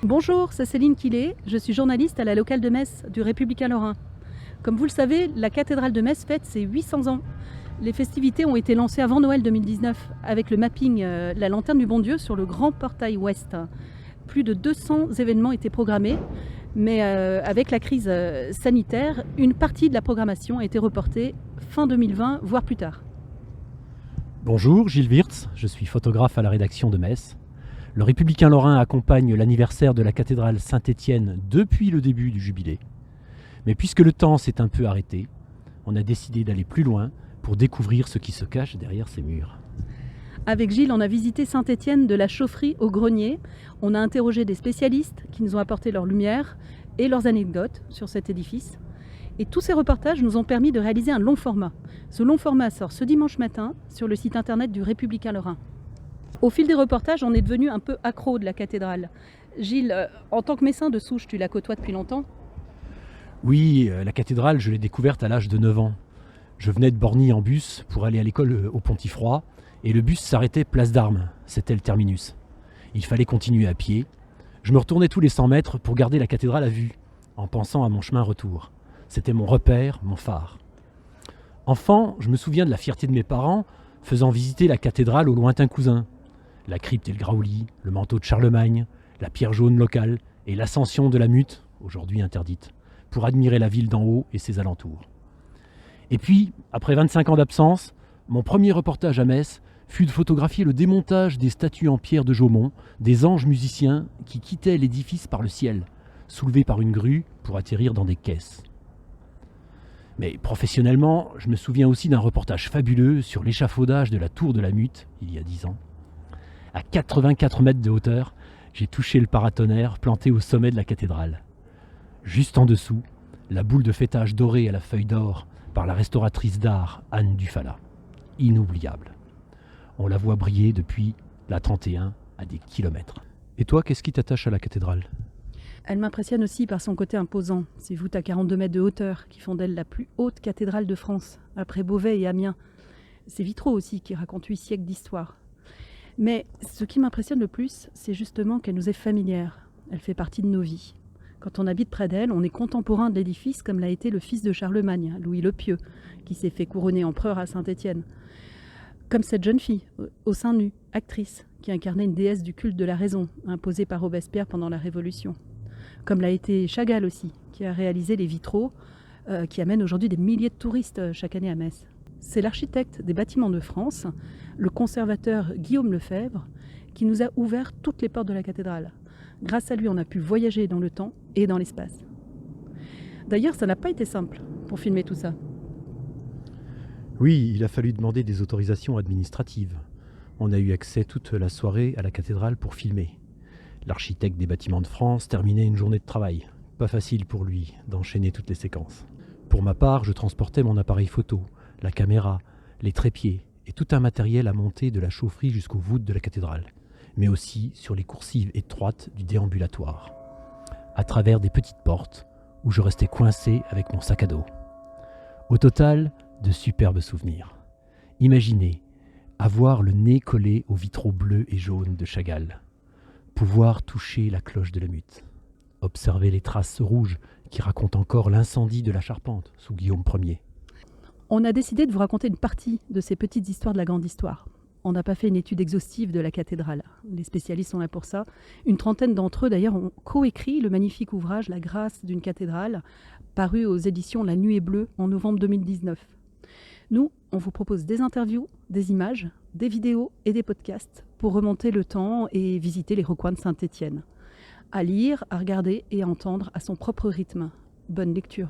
Bonjour, c'est Céline Quillet, je suis journaliste à la locale de Metz du Républicain Lorrain. Comme vous le savez, la cathédrale de Metz fête ses 800 ans. Les festivités ont été lancées avant Noël 2019 avec le mapping La Lanterne du Bon Dieu sur le grand portail ouest. Plus de 200 événements étaient programmés, mais avec la crise sanitaire, une partie de la programmation a été reportée fin 2020, voire plus tard. Bonjour, Gilles Wirtz, je suis photographe à la rédaction de Metz. Le Républicain Lorrain accompagne l'anniversaire de la cathédrale Saint-Étienne depuis le début du jubilé. Mais puisque le temps s'est un peu arrêté, on a décidé d'aller plus loin pour découvrir ce qui se cache derrière ces murs. Avec Gilles, on a visité Saint-Étienne de la chaufferie au grenier. On a interrogé des spécialistes qui nous ont apporté leur lumière et leurs anecdotes sur cet édifice. Et tous ces reportages nous ont permis de réaliser un long format. Ce long format sort ce dimanche matin sur le site internet du Républicain Lorrain. Au fil des reportages, on est devenu un peu accro de la cathédrale. Gilles, en tant que messin de souche, tu la côtoies depuis longtemps ? Oui, la cathédrale, je l'ai découverte à l'âge de 9 ans. Je venais de Borny en bus pour aller à l'école au Pontifroy et le bus s'arrêtait place d'Armes, c'était le terminus. Il fallait continuer à pied. Je me retournais tous les 100 mètres pour garder la cathédrale à vue, en pensant à mon chemin retour. C'était mon repère, mon phare. Enfant, je me souviens de la fierté de mes parents faisant visiter la cathédrale aux lointains cousins. La crypte et le graouli, le manteau de Charlemagne, la pierre jaune locale et l'ascension de la Mute, aujourd'hui interdite, pour admirer la ville d'en haut et ses alentours. Et puis, après 25 ans d'absence, mon premier reportage à Metz fut de photographier le démontage des statues en pierre de Jaumont, des anges musiciens qui quittaient l'édifice par le ciel, soulevés par une grue pour atterrir dans des caisses. Mais professionnellement, je me souviens aussi d'un reportage fabuleux sur l'échafaudage de la tour de la Mute, il y a 10 ans. À 84 mètres de hauteur, j'ai touché le paratonnerre planté au sommet de la cathédrale. Juste en dessous, la boule de fêtage dorée à la feuille d'or par la restauratrice d'art Anne Dufala. Inoubliable. On la voit briller depuis la 31 à des kilomètres. Et toi, qu'est-ce qui t'attache à la cathédrale ? Elle m'impressionne aussi par son côté imposant. Ces voûtes à 42 mètres de hauteur qui font d'elle la plus haute cathédrale de France, après Beauvais et Amiens. Ces vitraux aussi qui racontent 8 siècles d'histoire. Mais ce qui m'impressionne le plus, c'est justement qu'elle nous est familière. Elle fait partie de nos vies. Quand on habite près d'elle, on est contemporain de l'édifice comme l'a été le fils de Charlemagne, Louis le Pieux, qui s'est fait couronner empereur à Saint-Étienne. Comme cette jeune fille, au sein nu, actrice, qui incarnait une déesse du culte de la raison, imposée par Robespierre pendant la Révolution. Comme l'a été Chagall aussi, qui a réalisé les vitraux qui amènent aujourd'hui des milliers de touristes chaque année à Metz. C'est l'architecte des bâtiments de France, le conservateur Guillaume Lefebvre, qui nous a ouvert toutes les portes de la cathédrale. Grâce à lui, on a pu voyager dans le temps et dans l'espace. D'ailleurs, ça n'a pas été simple pour filmer tout ça. Oui, il a fallu demander des autorisations administratives. On a eu accès toute la soirée à la cathédrale pour filmer. L'architecte des bâtiments de France terminait une journée de travail. Pas facile pour lui d'enchaîner toutes les séquences. Pour ma part, je transportais mon appareil photo, la caméra, les trépieds et tout un matériel à monter de la chaufferie jusqu'aux voûtes de la cathédrale, mais aussi sur les coursives étroites du déambulatoire, à travers des petites portes où je restais coincé avec mon sac à dos. Au total, de superbes souvenirs. Imaginez avoir le nez collé aux vitraux bleus et jaunes de Chagall, pouvoir toucher la cloche de la Mute, observer les traces rouges qui racontent encore l'incendie de la Charpente sous Guillaume Ier. On a décidé de vous raconter une partie de ces petites histoires de la grande histoire. On n'a pas fait une étude exhaustive de la cathédrale. Les spécialistes sont là pour ça. Une trentaine d'entre eux, d'ailleurs, ont coécrit le magnifique ouvrage « La grâce d'une cathédrale », paru aux éditions La Nuée Bleue en novembre 2019. Nous, on vous propose des interviews, des images, des vidéos et des podcasts pour remonter le temps et visiter les recoins de Saint-Étienne. À lire, à regarder et à entendre à son propre rythme. Bonne lecture.